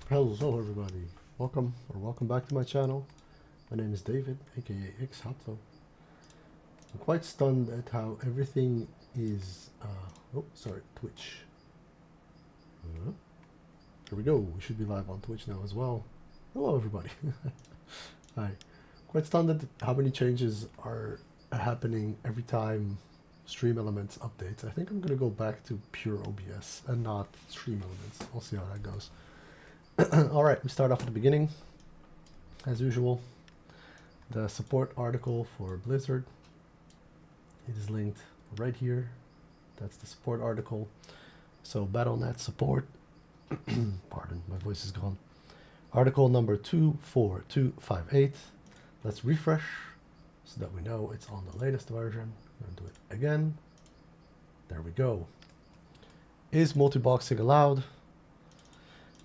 Hello everybody, welcome back to my channel. My name is David, aka Xhatlo. I'm quite stunned at how everything is, Twitch. Here we go, we should be live on Twitch now as well. Hello everybody. Hi. Quite stunned at how many changes are happening every time Stream Elements updates. I think I'm gonna go back to pure OBS and not Stream Elements. We'll see how that goes. Alright, we start off at the beginning. As usual, the support article for Blizzard. It is linked right here. That's the support article. So Battle.net support. Pardon, my voice is gone. Article number 24258. Let's refresh so that we know it's on the latest version. I'm going to do it again. There we go. Is multiboxing allowed?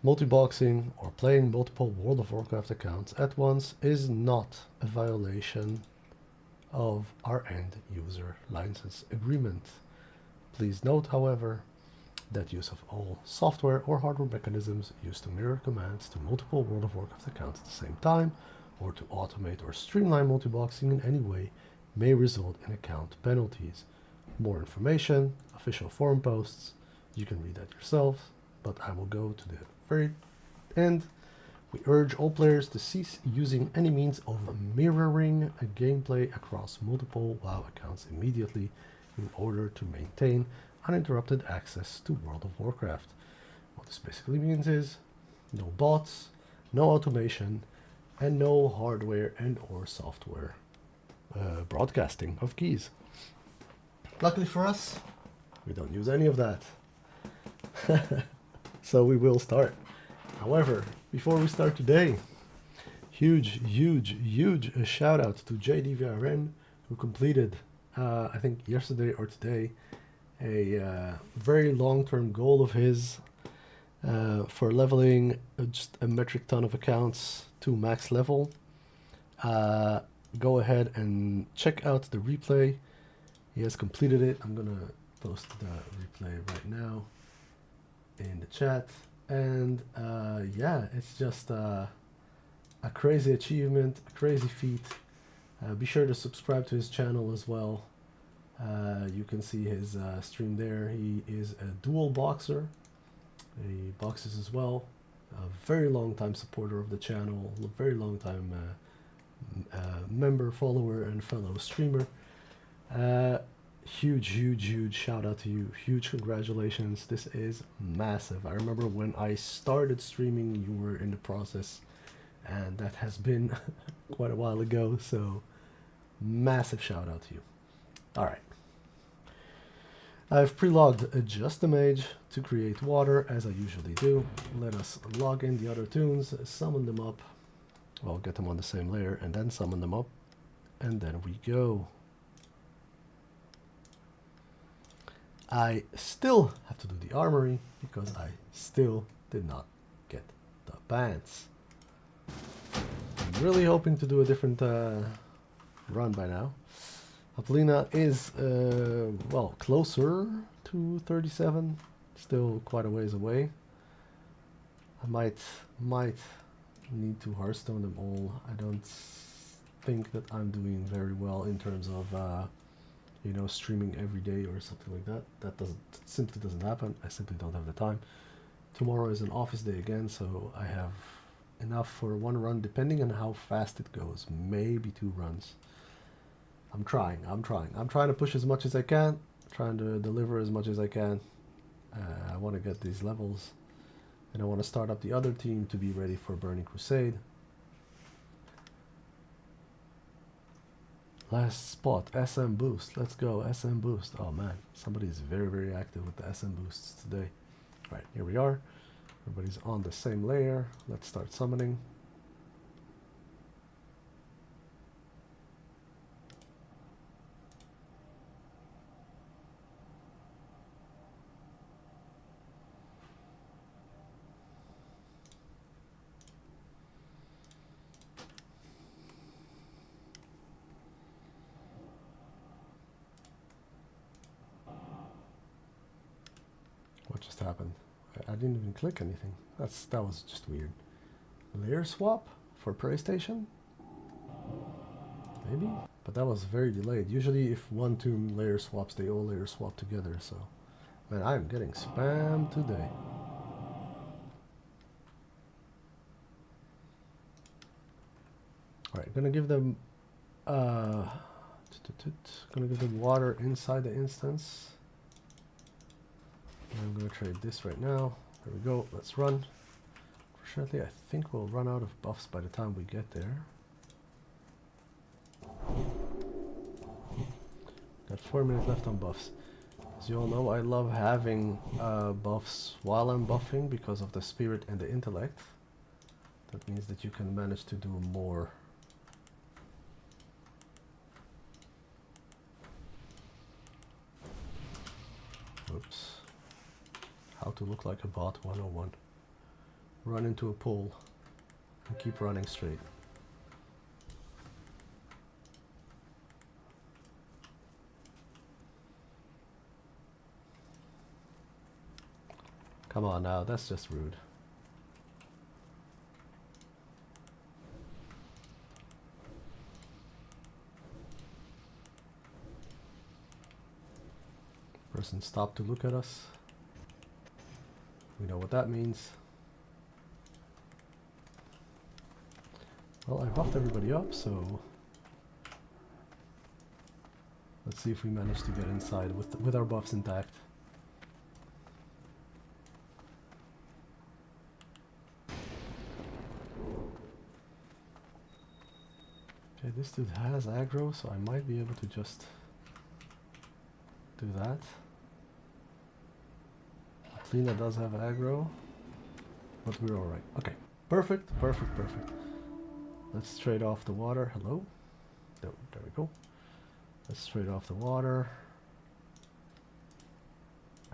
Multiboxing or playing multiple World of Warcraft accounts at once is not a violation of our end user license agreement. Please note, however, that use of all software or hardware mechanisms used to mirror commands to multiple World of Warcraft accounts at the same time, or to automate or streamline multiboxing in any way, may result in account penalties. More information, official forum posts, you can read that yourself, but I will go to the very end. We urge all players to cease using any means of mirroring a gameplay across multiple WoW accounts immediately in order to maintain uninterrupted access to World of Warcraft. What this basically means is no bots, no automation, and no hardware and or software broadcasting of keys. Luckily for us, we don't use any of that. So we will start. However, before we start today, huge shout out to JDVRN, who completed, I think yesterday or today, a very long-term goal of his for leveling just a metric ton of accounts to max level. Go ahead and check out the replay. He has completed it. I'm gonna post the replay right now in the chat. And yeah, it's just a crazy achievement, a crazy feat. Be sure to subscribe to his channel as well. You can see his stream there. He is a dual boxer. He boxes as well. A very long time supporter of the channel, a very long time member, follower, and fellow streamer. Huge shout out to you. Huge congratulations. This is massive. I remember when I started streaming, you were in the process, and that has been quite a while ago. So massive shout out to you. All right. I've pre-logged Just a Mage to create water, as I usually do. Let us log in the other tunes, summon them up. Well, get them on the same layer, and then summon them up. And then we go. I still have to do the armory because I still did not get the pants. I'm really hoping to do a different run by now. Apolina is, well, closer to 37, still quite a ways away. I might need to Hearthstone them all. I don't think that I'm doing very well in terms of you know, streaming every day or something like that. That simply doesn't happen. I simply don't have the time. Tomorrow is an office day again, so I have enough for one run, depending on how fast it goes. Maybe 2 runs. I'm trying to push as much as I can, trying to deliver as much as I can. I want to get these levels, and I want to start up the other team to be ready for Burning Crusade. Last spot, SM boost. Let's go, SM boost. Oh man, somebody's very active with the SM boosts today. All right, here we are. Everybody's on the same layer. Let's start summoning. What just happened? I didn't even click anything. That was just weird. Layer swap for PlayStation? Maybe? But that was very delayed. Usually if one tomb layer swaps, they all layer swap together, so... Man, I'm getting spammed today. Alright, gonna give them... gonna give them water inside the instance. And I'm gonna trade this right now. There we go, let's run. Fortunately, I think we'll run out of buffs by the time we get there. Got 4 minutes left on buffs. As you all know, I love having buffs while I'm buffing because of the spirit and the intellect. That means that you can manage to do more. Oops. How to look like a bot 101. Run into a pole and keep running straight. Come on now, that's just rude. Person stopped to look at us. We know what that means. Well, I buffed everybody up, so let's see if we manage to get inside with our buffs intact. Okay, this dude has aggro, so I might be able to just do that. Lena does have aggro, but we're alright. Okay, perfect, perfect, perfect. Let's trade off the water. Hello? No, there we go. Let's trade off the water.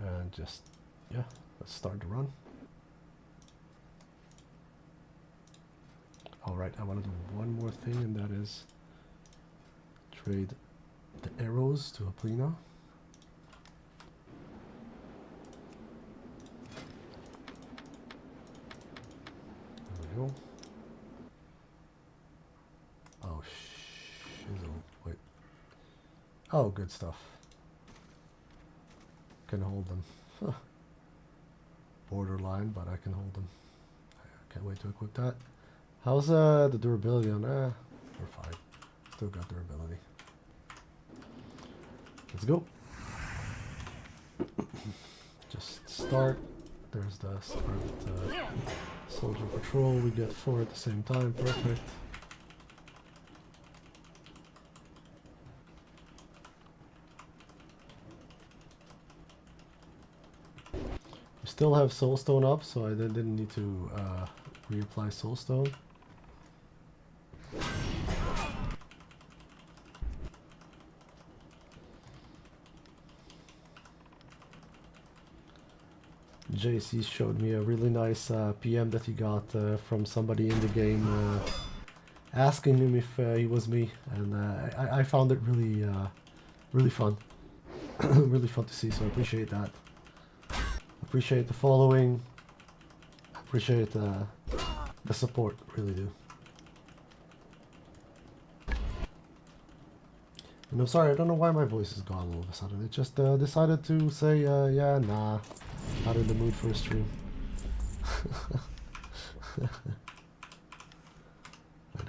And just, yeah, let's start the run. Alright, I want to do one more thing, and that is trade the arrows to Aplina. There we go. Oh, shizzle. Wait. Oh, good stuff. Can hold them. Huh. Borderline, but I can hold them. I can't wait to equip that. How's the durability on that? We're fine. Still got durability. Let's go. Just start. There's the start soldier patrol. We get 4 at the same time. Perfect. We still have soulstone up, so I didn't need to reapply soulstone. JC showed me a really nice PM that he got from somebody in the game asking him if he was me, and I found it really really fun. Really fun to see, so I appreciate that. Appreciate the following. Appreciate the support, really do. And I'm sorry, I don't know why my voice is gone all of a sudden. It just decided to say, yeah, nah, not in the mood for a stream.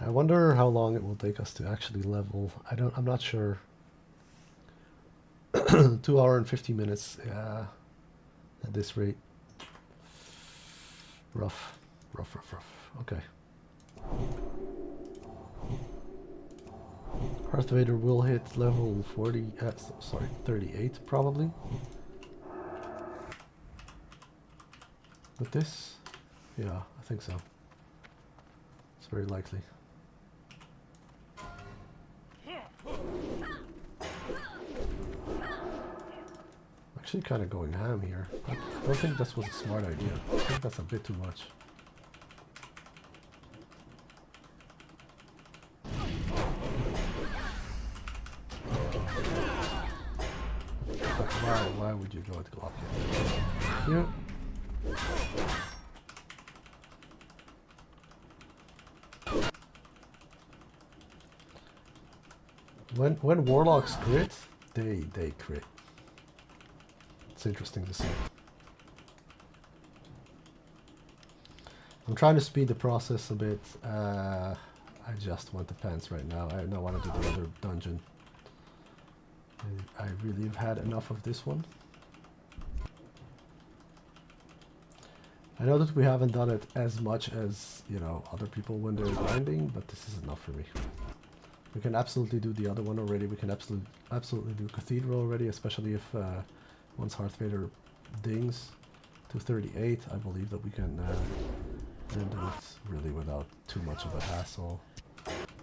I wonder how long it will take us to actually level. I'm not sure. 2 hours and 50 minutes, yeah, at this rate. Rough. Okay. Darth Vader will hit level 40, sorry, 38 probably. With this? Yeah, I think so. It's very likely. Actually kind of going ham here. I don't think this was a smart idea. I think that's a bit too much. Why would you go with Glock here? When warlocks crit, they crit. It's interesting to see. I'm trying to speed the process a bit. I just want the pants right now. I don't want to do the other dungeon. I really have had enough of this one. I know that we haven't done it as much as, you know, other people when they're grinding, but this is enough for me. We can absolutely do the other one already. We can absolutely do Cathedral already, especially if once Hearth Vader dings to 38. I believe that we can then do it really without too much of a hassle.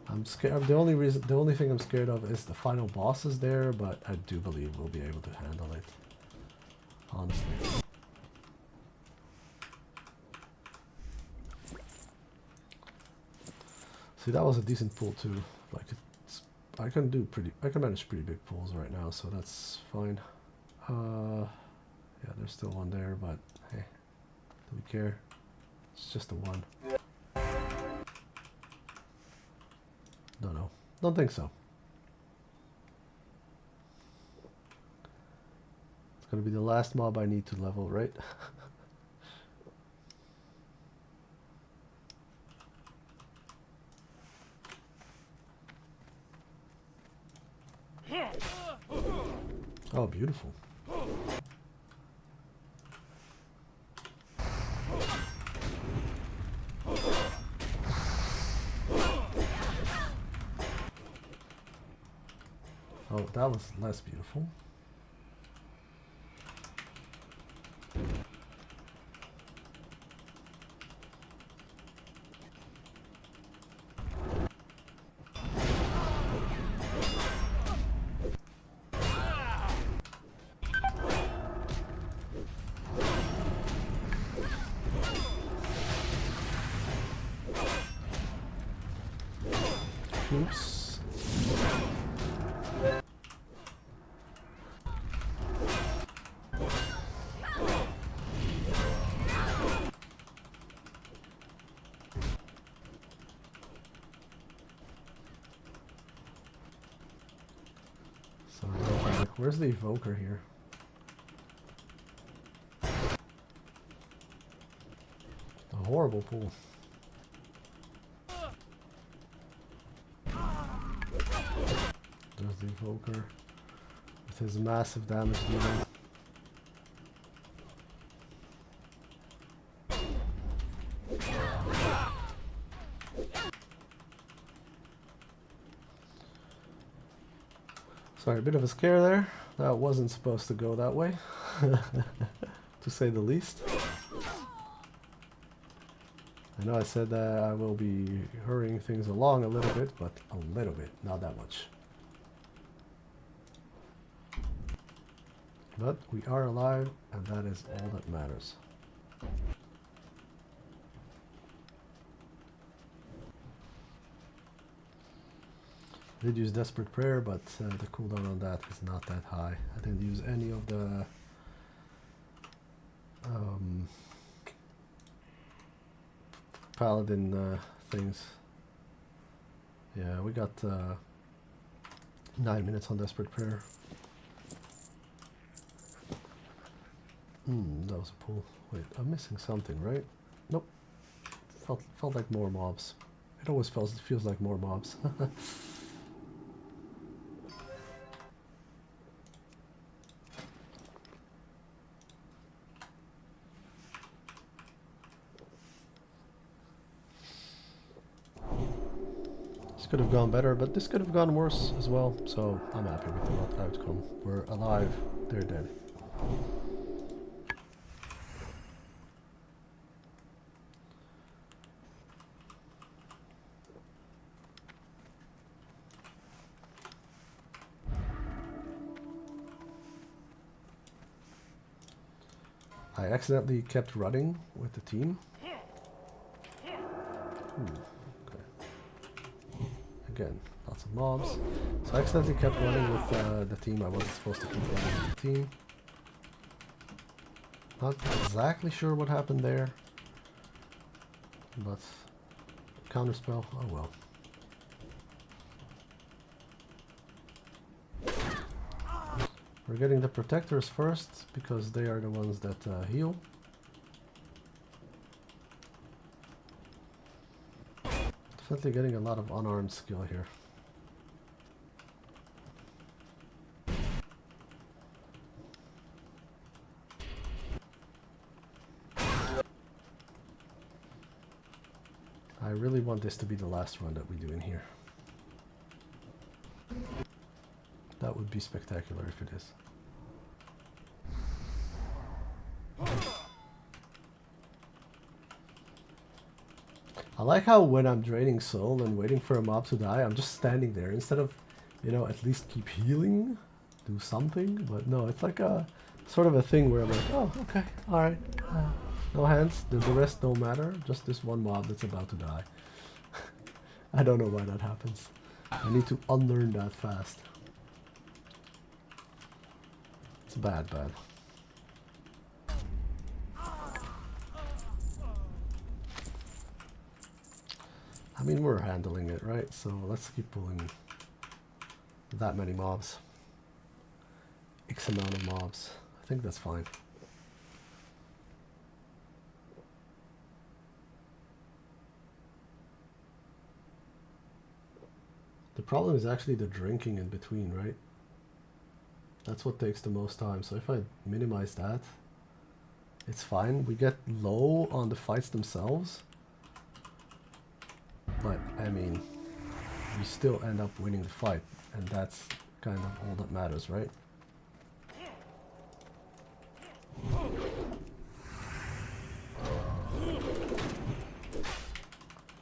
I'm scared. The only thing I'm scared of is the final bosses there, but I do believe we'll be able to handle it. Honestly. See, that was a decent pull too. Like, I can manage pretty big pulls right now, so that's fine. Yeah, there's still one there, but hey, do we care? It's just a one. Don't think so. It's gonna be the last mob I need to level, right? Oh, beautiful. Oh, that was less beautiful. Oops. Sorry, where's the evoker here? A horrible pool. There's the evoker with his massive damage dealing. Sorry, a bit of a scare there. That wasn't supposed to go that way, to say the least. I know I said that I will be hurrying things along a little bit, but a little bit, not that much. But we are alive, and that is all that matters. I did use Desperate Prayer, but the cooldown on that is not that high. I didn't use any of the Paladin things. Yeah, we got 9 minutes on Desperate Prayer. That was a pull. Wait, I'm missing something, right? Nope. Felt like more mobs. It always feels like more mobs. This could have gone better, but this could have gone worse as well, so I'm happy with the outcome. We're alive, they're dead. I accidentally kept running with the team. Okay. Again, lots of mobs. So I accidentally kept running with the team. I wasn't supposed to keep running with the team. Not exactly sure what happened there, but counterspell, oh well. We're getting the protectors first because they are the ones that heal. Definitely getting a lot of unarmed skill here. I really want this to be the last run that we do in here. That would be spectacular if it is. I like how when I'm draining soul and waiting for a mob to die, I'm just standing there instead of, you know, at least keep healing, do something. But no, it's like a sort of a thing where I'm like, oh, okay, alright. No hands, the rest don't matter, just this one mob that's about to die. I don't know why that happens. I need to unlearn that fast. It's bad. I mean, we're handling it, right? So let's keep pulling that many mobs. X amount of mobs. I think that's fine. The problem is actually the drinking in between, right? That's what takes the most time. So if I minimize that, it's fine. We get low on the fights themselves. But, I mean, we still end up winning the fight. And that's kind of all that matters, right?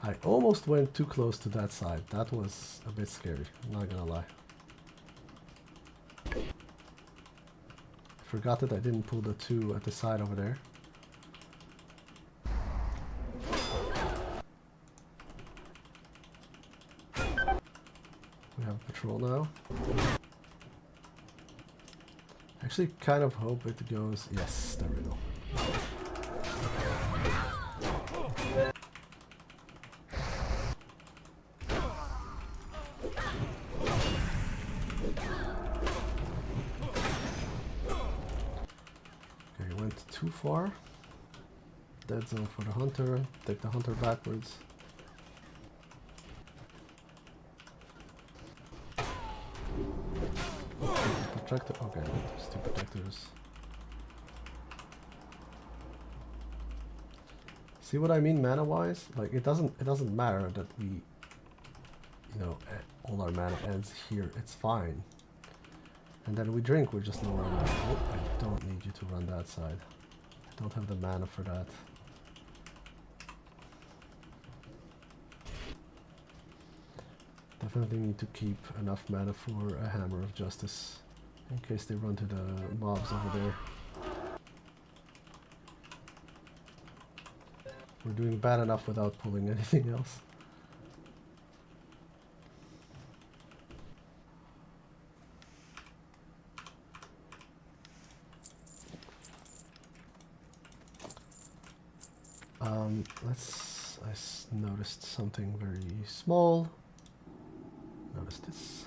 I almost went too close to that side. That was a bit scary, I'm not gonna lie. Forgot that I didn't pull the two at the side over there. We have a patrol now. I actually kind of hope it goes... Yes, there we go. Too far. Dead zone for the hunter. Take the hunter backwards. Protector. Okay, there's two protectors. See what I mean, mana-wise? Like it doesn't matter that we, you know, all our mana ends here. It's fine. And then we drink. We're just nowhere around. Oh, I don't need you to run that side. I don't have the mana for that. Definitely need to keep enough mana for a Hammer of Justice in case they run to the mobs over there. We're doing bad enough without pulling anything else. I noticed something very small. Notice this.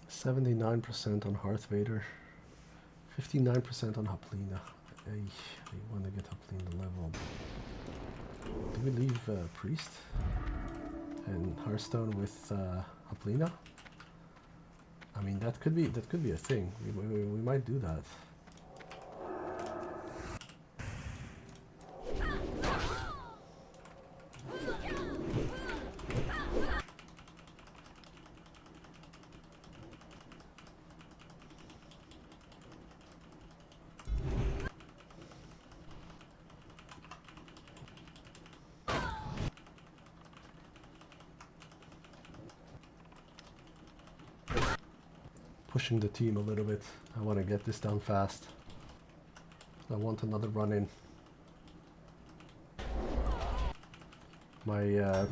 %79% on Hearth Vader. 59% on Haplina. I want to get Haplina leveled. Do we leave Priest and Hearthstone with Haplina? I mean, that could be a thing. We might do that. pushing the team a little bit. I want to get this done fast. I want another run in. My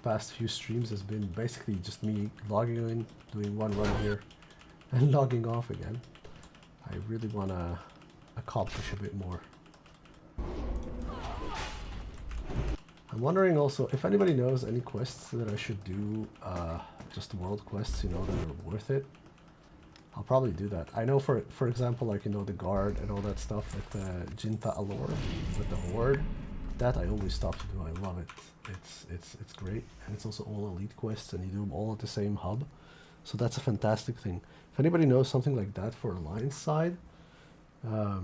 past few streams has been basically just me logging in, doing one run here, and logging off again. I really want to accomplish a bit more. I'm wondering also if anybody knows any quests that I should do, just world quests, you know, that are worth it. I'll probably do that. I know for example, like, you know, the guard and all that stuff, like the Jinta Allure with the horde, that I always stop to do. I love it. It's great, and it's also all elite quests, and you do them all at the same hub, so that's a fantastic thing. If anybody knows something like that for Alliance side, I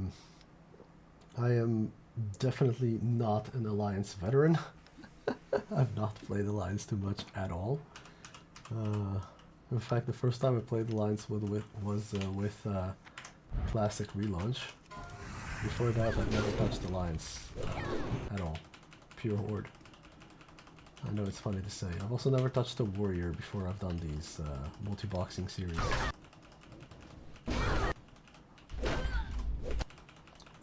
am definitely not an Alliance veteran. I've not played Alliance too much at all. In fact, the first time I played Alliance was with Classic Relaunch. Before that, I've never touched Alliance at all. Pure Horde. I know it's funny to say. I've also never touched a Warrior before I've done these multi-boxing series.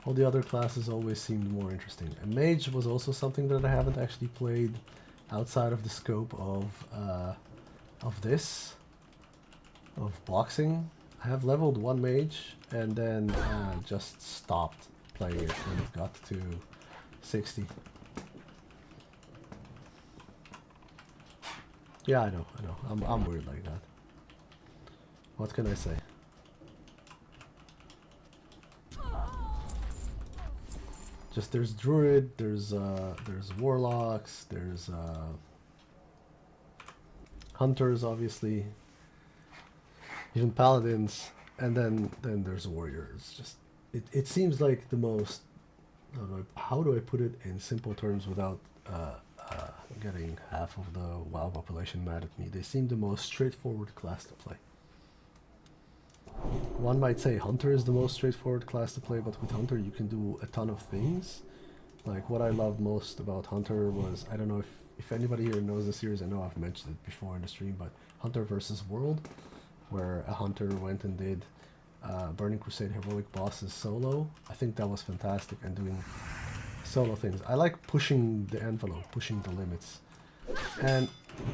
All the other classes always seemed more interesting. And Mage was also something that I haven't actually played outside of the scope of boxing. I have leveled one Mage and then just stopped playing it when it got to 60. Yeah, I know. I'm weird like that. What can I say? Just there's Druid, there's Warlocks, there's Hunters, obviously, even Paladins, and then there's Warriors. Just it seems like the most. How do I put it in simple terms without getting half of the WoW population mad at me? They seem the most straightforward class to play. One might say Hunter is the most straightforward class to play, but with Hunter you can do a ton of things. Like what I loved most about Hunter was, I don't know if anybody here knows the series, I know I've mentioned it before in the stream, but Hunter versus World, where a Hunter went and did Burning Crusade heroic bosses solo. I think that was fantastic, and doing solo things. I like pushing the envelope, pushing the limits. And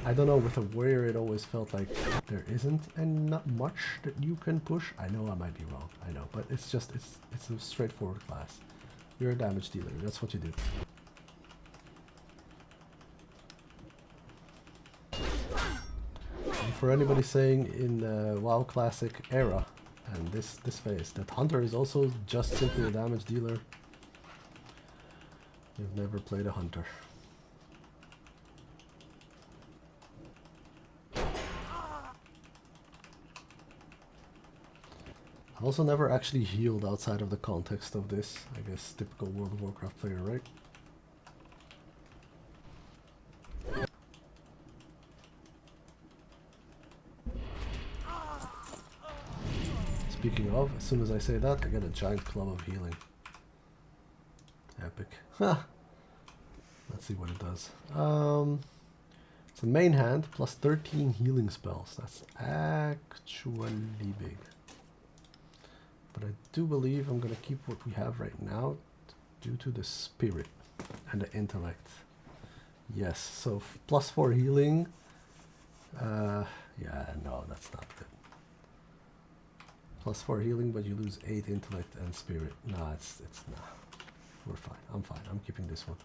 I don't know, with a Warrior it always felt like there isn't not much that you can push. I know I might be wrong, I know, but it's just, it's a straightforward class. You're a damage dealer, that's what you do. And for anybody saying in the WoW Classic era, and this phase, that Hunter is also just simply a damage dealer, you've never played a Hunter. I've also never actually healed outside of the context of this. I guess typical World of Warcraft player, right? Speaking of, as soon as I say that, I get a giant club of healing. Epic. Let's see what it does. It's a main hand plus 13 healing spells. That's actually big. But I do believe I'm going to keep what we have right now due to the spirit and the intellect. Yes, so plus 4 healing. Yeah, no, that's not good. Plus 4 healing, but you lose 8 intellect and spirit. Nah, it's nah. We're fine. I'm fine. I'm keeping this one.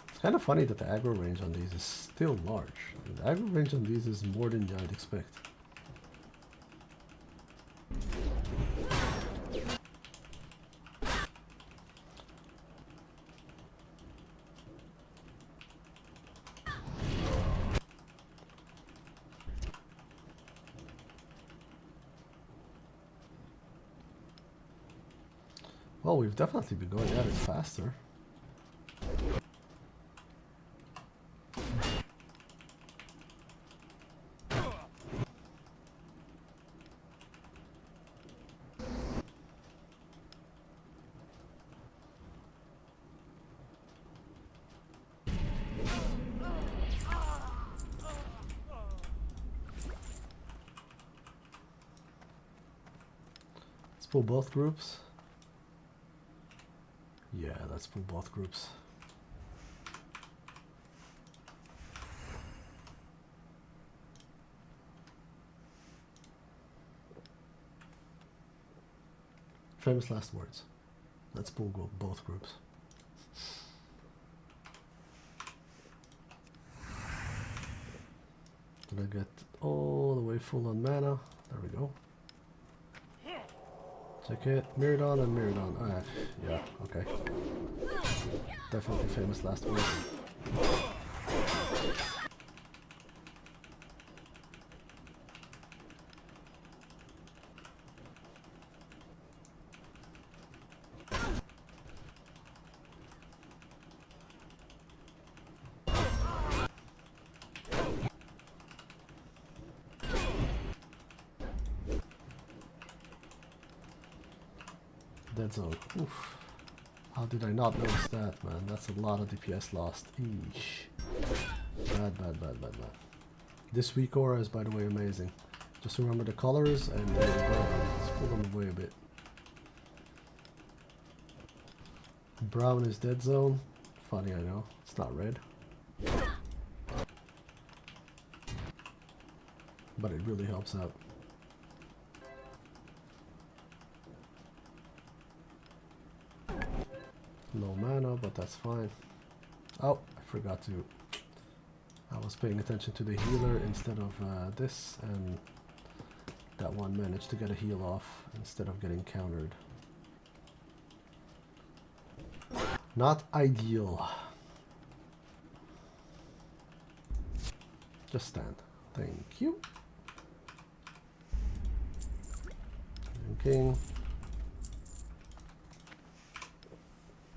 It's kind of funny that the aggro range on these is still large. The aggro range on these is more than I'd expect. Well, we've definitely been going at it faster. Let's pull both groups. Yeah, let's pull both groups. Famous last words. Let's pull both groups. Did I get all the way full on mana? There we go. Check it. Mirrodon and Mirrodon. Ah, yeah, okay. Definitely famous last words. Dead zone. Oof. How did I not notice that, man? That's a lot of DPS lost. Eesh. Bad, bad, bad, bad, bad. This week aura is, by the way, amazing. Just remember the colors and let's pull them away a bit. Brown is dead zone. Funny, I know. It's not red. But it really helps out. No mana, but that's fine. Oh, I forgot to. I was paying attention to the healer instead of this, and that one managed to get a heal off instead of getting countered. Not ideal. Just stand. Thank you. King.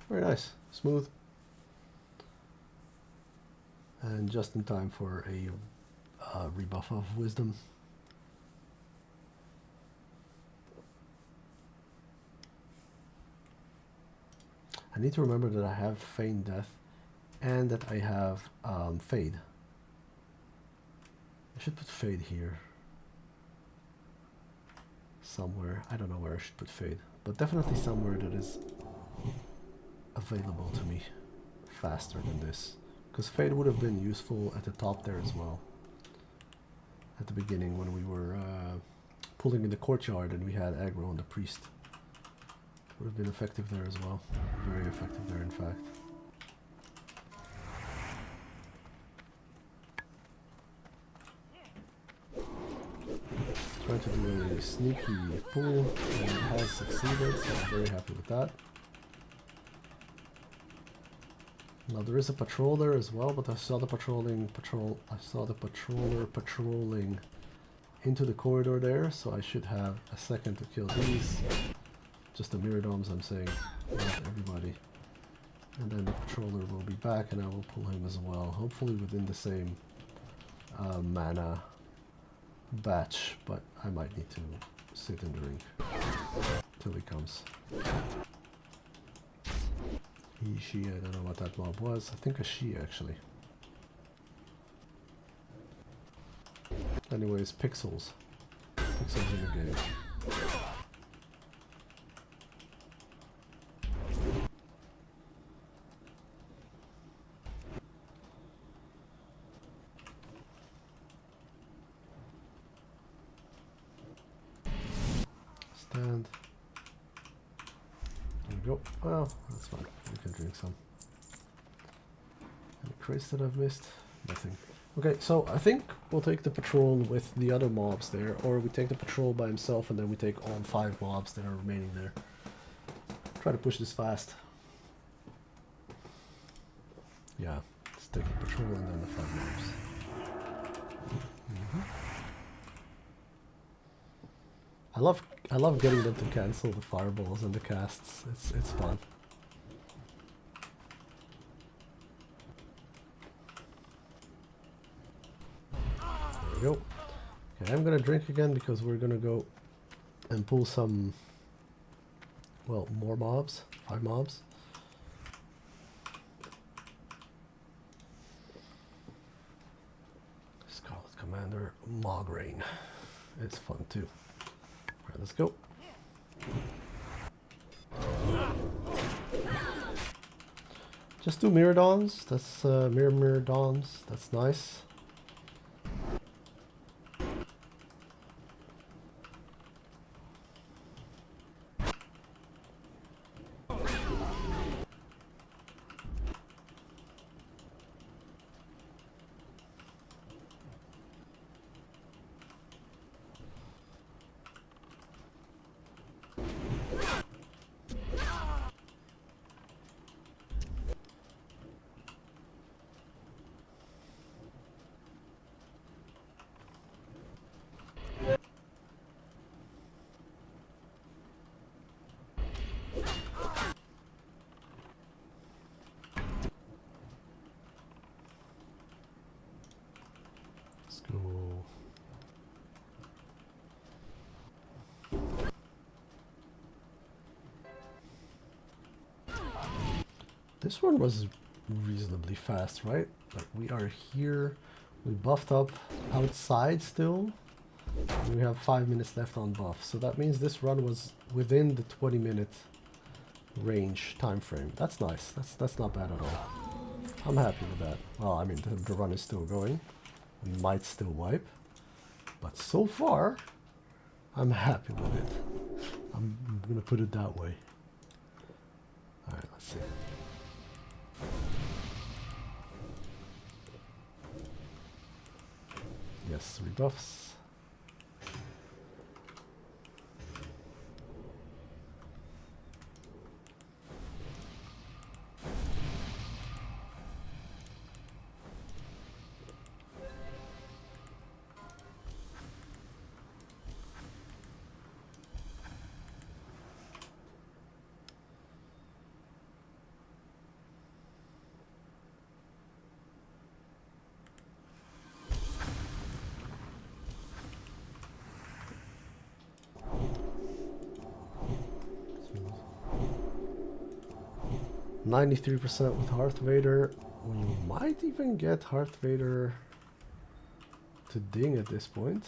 Very nice, smooth, and just in time for a rebuff of wisdom. I need to remember that I have feign death and that I have fade. I should put fade here somewhere. I don't know where I should put fade, but definitely somewhere that is available to me faster than this, because fade would have been useful at the top there as well, at the beginning when we were pulling in the courtyard and we had aggro on the priest. Would have been effective there as well, very effective there in fact. Trying to do a sneaky pull and it has succeeded, so I'm very happy with that. Now there is a patrol there as well, but I saw the patroller patrolling into the corridor there, so I should have a second to kill these. Just the Mirrodoms, I'm saying, not everybody. And then the patroller will be back and I will pull him as well, hopefully within the same mana batch, but I might need to sit and drink till he comes. He, she, I don't know what that mob was. I think a she actually. Anyways, pixels. Pixels in the game. Stand. There we go. Well, that's fine. We can drink some. Any crates that I've missed? Nothing. Okay, so I think we'll take the patrol with the other mobs there, or we take the patrol by himself and then we take all 5 mobs that are remaining there. Try to push this fast. Yeah, let's take the patrol and then the 5 mobs. I love getting them to cancel the fireballs and the casts. It's fun. There we go. Okay, I'm gonna drink again because we're gonna go and pull some, well, more mobs, 5 mobs. Scarlet Commander Mograine. It's fun too. Alright, let's go. Just do mirror dawns. That's mirror dawns. That's nice. Let's go. This one was reasonably fast, right? Like we are here, we buffed up outside still. And we have 5 minutes left on buff, so that means this run was within the 20-minute range time frame. That's nice. That's not bad at all. I'm happy with that. Well, I mean the run is still going. We might still wipe, but so far I'm happy with it. I'm gonna put it that way. All right, let's see. Yes, rebuffs. So 93% with Hearth Vader. We might even get Hearth Vader to ding at this point.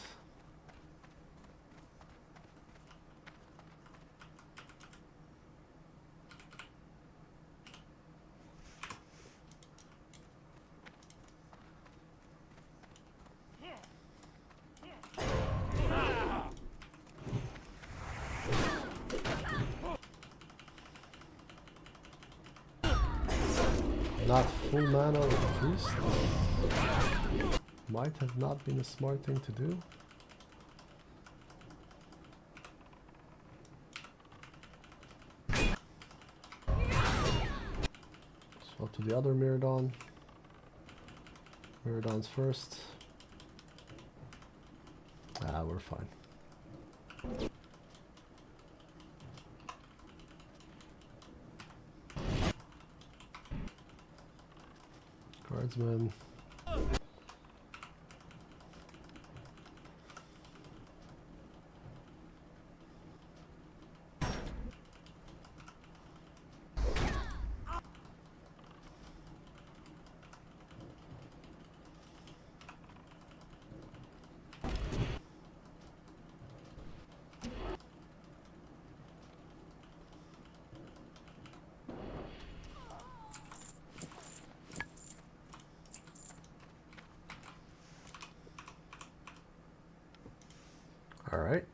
Not full mana with the priest. Might have not been a smart thing to do. Swap to the other Mirrodon. Mirrodon's first. Ah, we're fine. Guardsman. All right.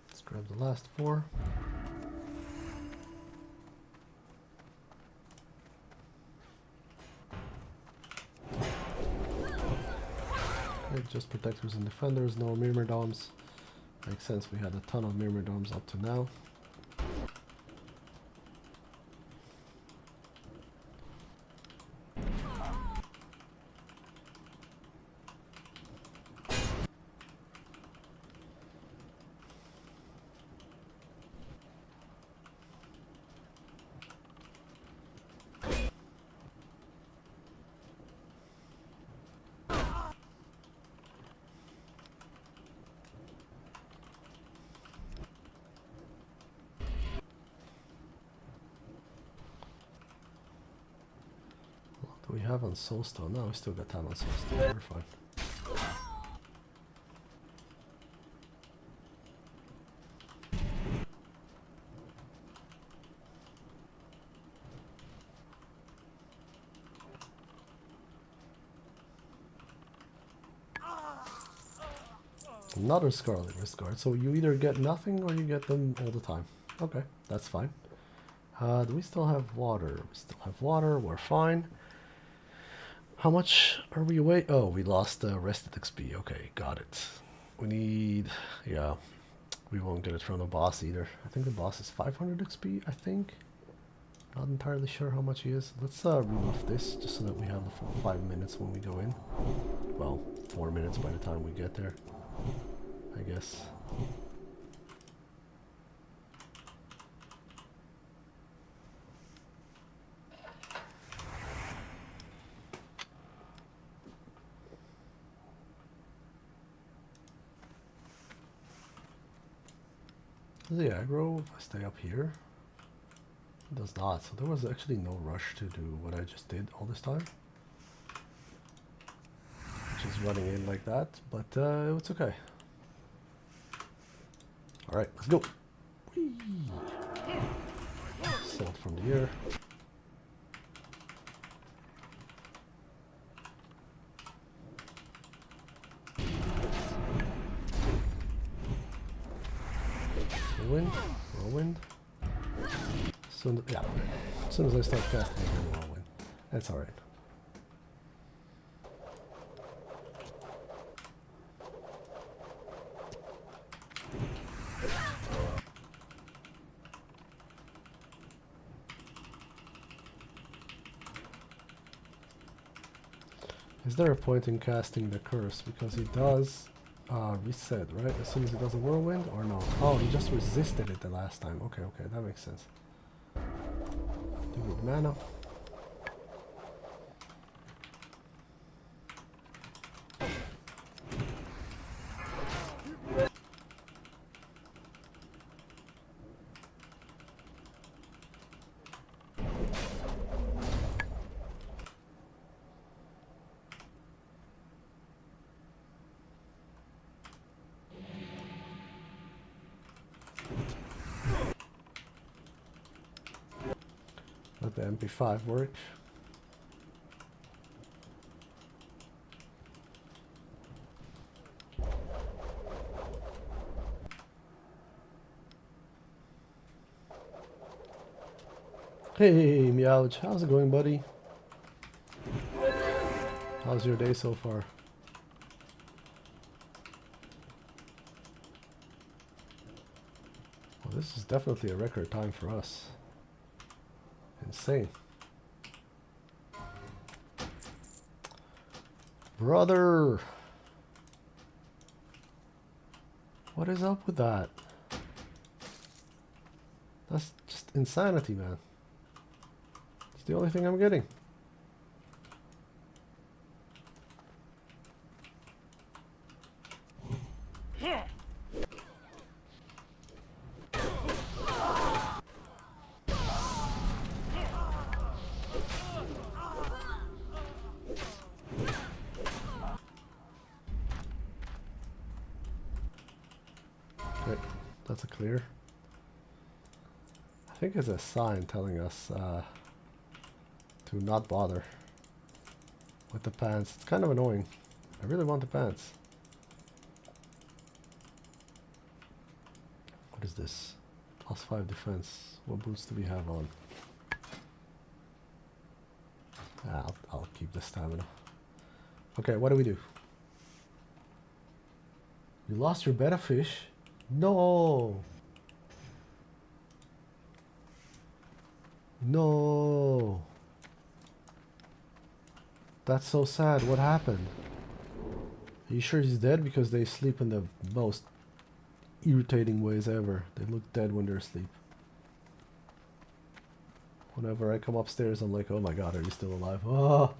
Let's grab the last 4. Just protectors and defenders, no Myrmidons. Makes sense, we had a ton of Myrmidons up to now. Do we have on Soulstone? No, we still got time on Soulstone. We're fine. Another Scarlet Wrist Guard. So you either get nothing or you get them all the time. Okay, that's fine. Do we still have water? We still have water. We're fine. How much are we away? Oh, we lost rested XP. Okay, got it. We need... Yeah, we won't get it from the boss either. I think the boss is 500 XP, I think. Not entirely sure how much he is. Let's remove this just so that we have the full 5 minutes when we go in. Well, 4 minutes by the time we get there, I guess. The aggro, if I stay up here, it does not. So there was actually no rush to do what I just did all this time. Just running in like that, but it's okay. Alright, let's go. Whee! Salt from the air. Whirlwind, whirlwind. Soon, yeah. As soon as I start casting, I'm whirlwind. That's alright. Is there a point in casting the curse? Because he does reset, right? As soon as he does a whirlwind, or no? Oh, he just resisted it the last time. Okay, okay, that makes sense. Do with mana. Let the MP5 work. Hey, Meowj, how's it going, buddy? How's your day so far? Well, this is definitely a record time for us. Insane. Brother! What is up with that? That's just insanity, man. It's the only thing I'm getting. Okay, that's a clear. I think it's a sign telling us to not bother with the pants. It's kind of annoying. I really want the pants. What is this? +5 defense. What boots do we have on? I'll keep the stamina. Okay, what do we do? You lost your betta fish? No! No! That's so sad. What happened? Are you sure he's dead? Because they sleep in the most irritating ways ever. They look dead when they're asleep. Whenever I come upstairs, I'm like, oh my god, are you still alive? Oh!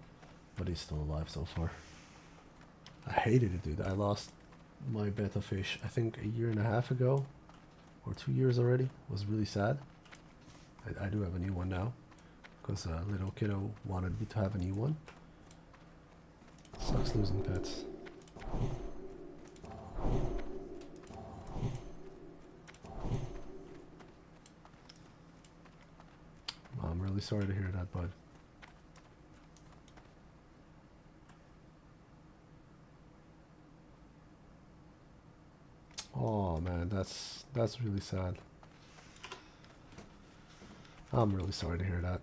But he's still alive so far. I hated it, dude. I lost my betta fish, I think 1.5 years ago. Or 2 years already. It was really sad. I do have a new one now. because a little kiddo wanted me to have a new one. Sucks losing pets. I'm really sorry to hear that, bud. Oh man, that's really sad. I'm really sorry to hear that.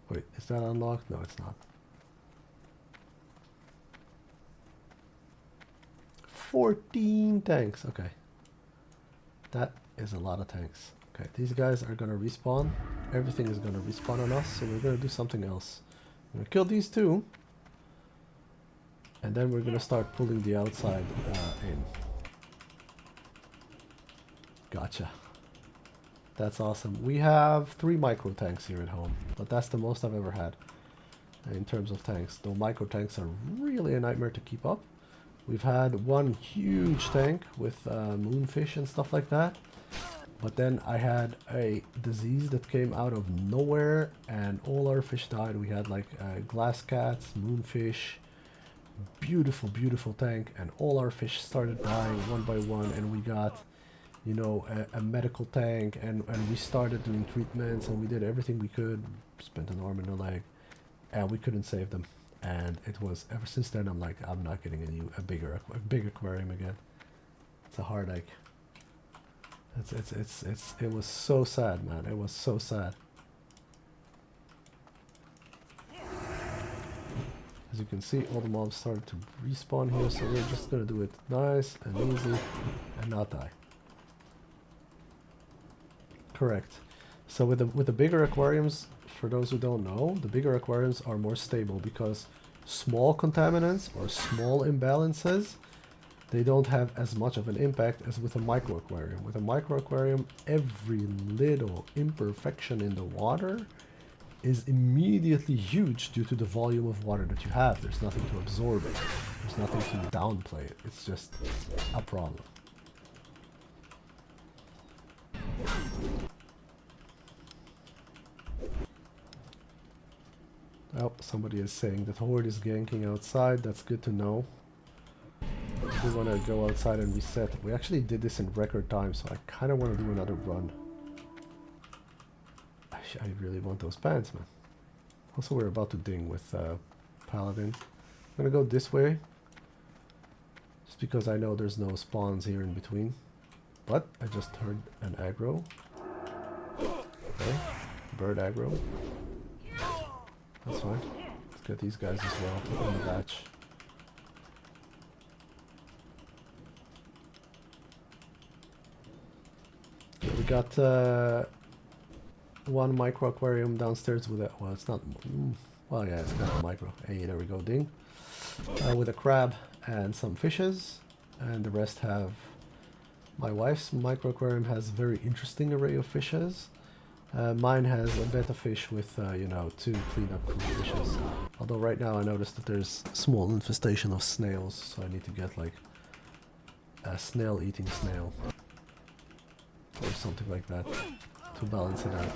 Wait, is that unlocked? No, it's not. 14 tanks, okay. That is a lot of tanks. Okay, these guys are gonna respawn. Everything is gonna respawn on us, so we're gonna do something else. We're gonna kill these two. And then we're gonna start pulling the outside in. Gotcha. That's awesome. We have 3 micro tanks here at home, but that's the most I've ever had in terms of tanks. The micro tanks are really a nightmare to keep up. We've had one huge tank with moonfish and stuff like that, but then I had a disease that came out of nowhere and all our fish died. We had like glass cats, moonfish, beautiful, beautiful tank, and all our fish started dying one by one, and we got, you know, a medical tank, and we started doing treatments, and we did everything we could, spent an arm and a leg, and we couldn't save them. And it was, ever since then, I'm like, I'm not getting a big aquarium again. It's a heartache. It was so sad, man. It was so sad. As you can see, all the mobs started to respawn here, so we're just gonna do it nice and easy and not die. Correct. So with the bigger aquariums, for those who don't know, the bigger aquariums are more stable because small contaminants or small imbalances, they don't have as much of an impact as with a micro aquarium. With a micro aquarium, every little imperfection in the water is immediately huge due to the volume of water that you have. There's nothing to absorb it. There's nothing to downplay it. It's just a problem. Oh, somebody is saying that Horde is ganking outside. That's good to know. We want to go outside and reset. We actually did this in record time, so I kind of want to do another run. I really want those pants, man. Also, we're about to ding with Paladin. I'm going to go this way, just because I know there's no spawns here in between. But I just heard an aggro. Okay, bird aggro. That's fine. Let's get these guys as well in the batch. Okay, we got one micro aquarium downstairs with a, well, it's not, well, yeah, it's kind of a micro. Hey, there we go, ding. With a crab and some fishes, and the rest have, my wife's micro aquarium has a very interesting array of fishes. Mine has a betta fish with, you know, 2 cleanup cool fishes. Although right now I noticed that there's a small infestation of snails, so I need to get like a snail eating snail. Or something like that to balance it out.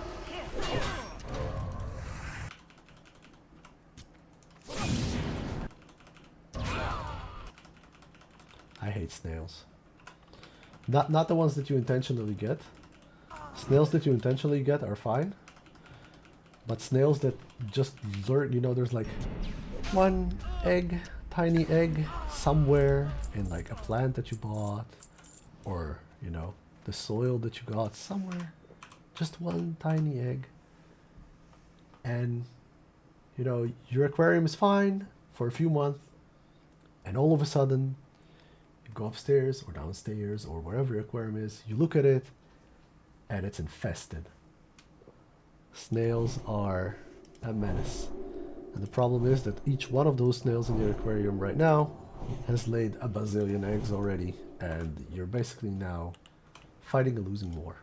I hate snails. Not the ones that you intentionally get. Snails that you intentionally get are fine. But snails that just lurk, you know, there's like one egg, tiny egg, somewhere in like a plant that you bought, or, you know, the soil that you got somewhere. Just one tiny egg. And, you know, your aquarium is fine for a few months, and all of a sudden, you go upstairs or downstairs or wherever your aquarium is, you look at it, and it's infested. Snails are a menace. And the problem is that each one of those snails in your aquarium right now has laid a bazillion eggs already, and you're basically now fighting a losing war.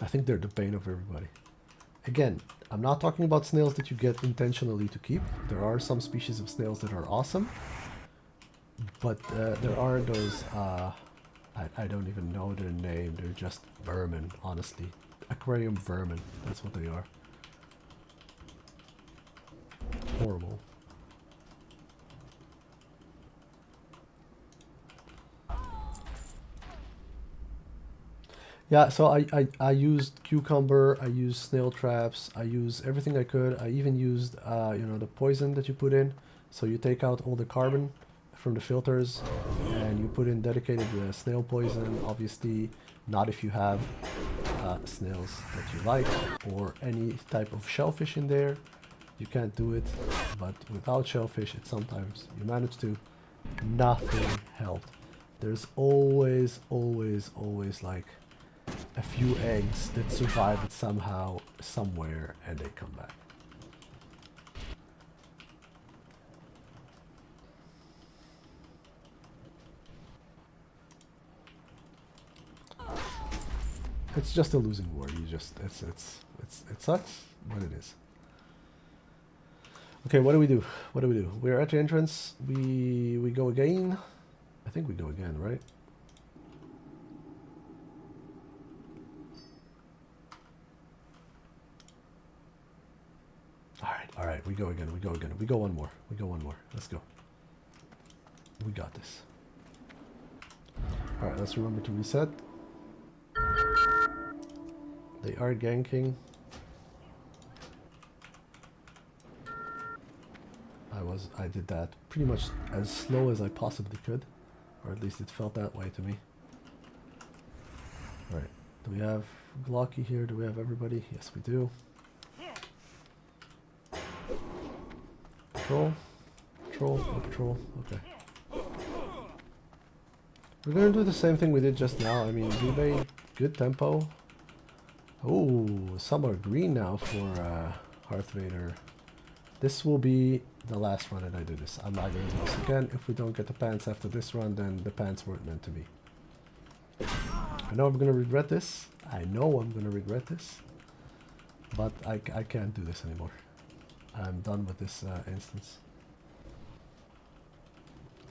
I think they're the bane of everybody. Again, I'm not talking about snails that you get intentionally to keep. There are some species of snails that are awesome. But there are those, I don't even know their name. They're just vermin, honestly. Aquarium vermin, that's what they are. Horrible. Yeah, so I used cucumber, I used snail traps, I used everything I could. I even used, you know, the poison that you put in. So you take out all the carbon from the filters and you put in dedicated snail poison. Obviously, not if you have snails that you like or any type of shellfish in there. You can't do it, but without shellfish, it sometimes you manage to. Nothing helped. There's always like a few eggs that survive it somehow, somewhere, and they come back. It's just a losing war. You just it sucks, but it is. Okay, what do we do? What do we do? We're at the entrance. We go again. I think we go again, right? All right, we go again, we go again. We go one more. We go one more. Let's go. We got this. All right, let's remember to reset. They are ganking. I did that pretty much as slow as I possibly could, or at least it felt that way to me. All right, do we have Glocky here? Do we have everybody? Yes, we do. Patrol, patrol, no patrol. Okay. We're gonna do the same thing we did just now. I mean, we made good tempo. Oh, some are green now for Hearth Vader. This will be the last run that I do this. I'm not going to do this again. If we don't get the pants after this run, then the pants weren't meant to be. I know I'm going to regret this. I know I'm going to regret this. But I can't do this anymore. I'm done with this instance.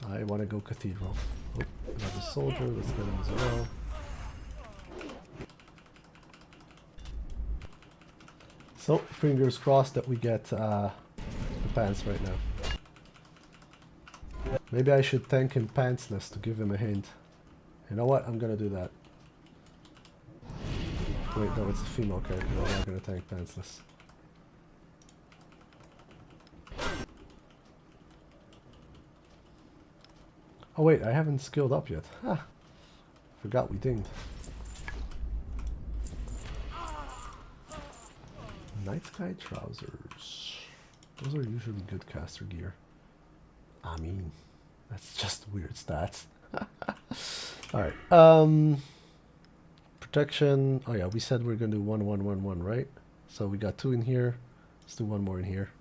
I want to go Cathedral. Oh, another soldier. Let's get him as well. So, fingers crossed that we get the pants right now. Maybe I should thank him pantsless to give him a hint. You know what? I'm gonna do that. Wait, no, it's a female character. I'm not gonna thank pantsless. Oh wait, I haven't skilled up yet. Ah, forgot we dinged. Night Sky trousers. Those are usually good caster gear. I mean, that's just weird stats. Alright. Protection. Oh yeah, we said we're gonna do 1, 1, 1, 1, right? So we got 2 in here. Let's do 1 more in here.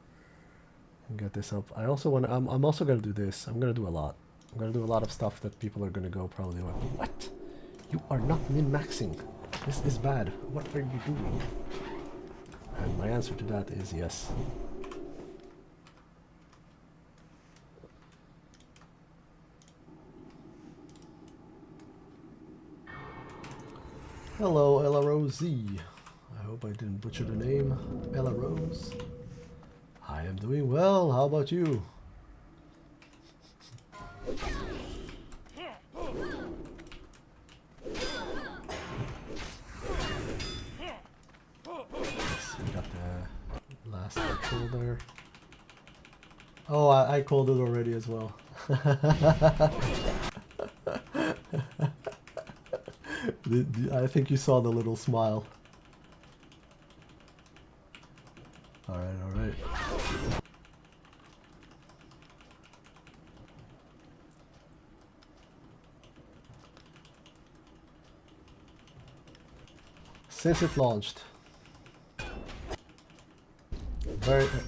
And get this up. I also want. I'm also gonna do this. I'm gonna do a lot. I'm gonna do a lot of stuff that people are gonna go probably like, what? You are not min-maxing. This is bad. What are you doing? And my answer to that is yes. Hello, Ella Rose. I hope I didn't butcher the name. Ella Rose. I am doing well. How about you? There. Oh, I called it already as well. I think you saw the little smile. Alright, alright. Since it launched.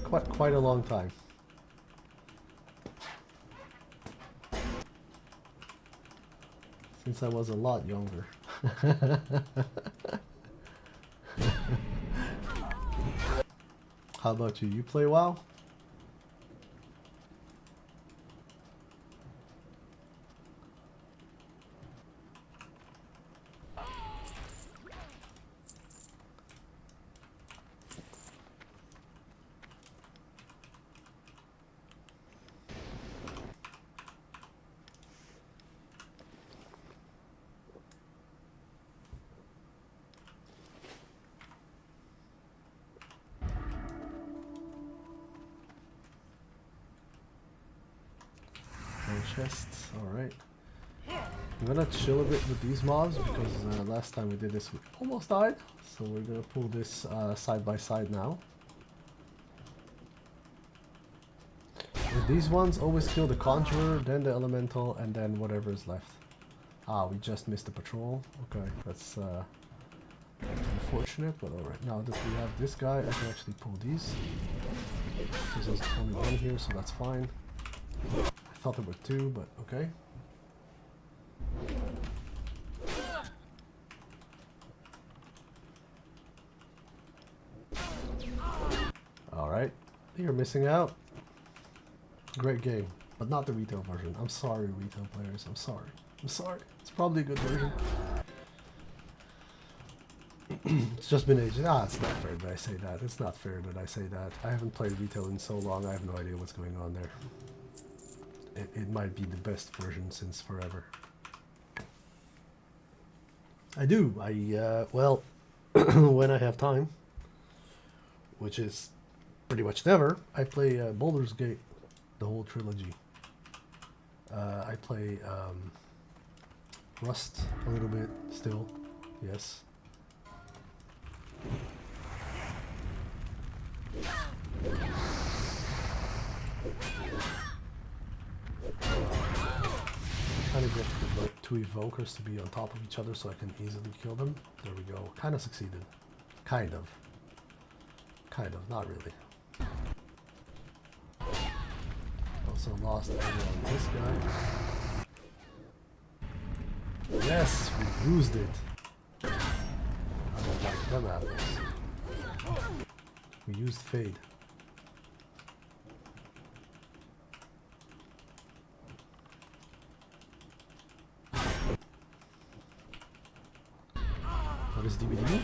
Quite a long time. Since I was a lot younger. How about you? You play WoW? Chest, alright. I'm gonna chill a bit with these mobs because last time we did this we almost died. So we're gonna pull this side by side now. With these ones, always kill the conjurer, then the elemental, and then whatever is left. Ah, we just missed the patrol. Okay, that's unfortunate, but alright. Now that we have this guy, I can actually pull these. There's only one here, so that's fine. I thought there were two, but okay. Alright, you're missing out. Great game, but not the retail version. I'm sorry, retail players. I'm sorry. I'm sorry. It's probably a good version. It's just been ages. Ah, it's not fair that I say that. It's not fair that I say that. I haven't played retail in so long, I have no idea what's going on there. It might be the best version since forever. I do. Well, when I have time, which is pretty much never, I play Baldur's Gate, the whole trilogy. I play Rust a little bit still, yes. Trying to get the two evokers to be on top of each other so I can easily kill them. There we go. Kind of succeeded. Kind of. Kind of. Not really. Also lost everyone on this guy. Yes! We used it! I don't like them apples. We used Fade. What is DVD?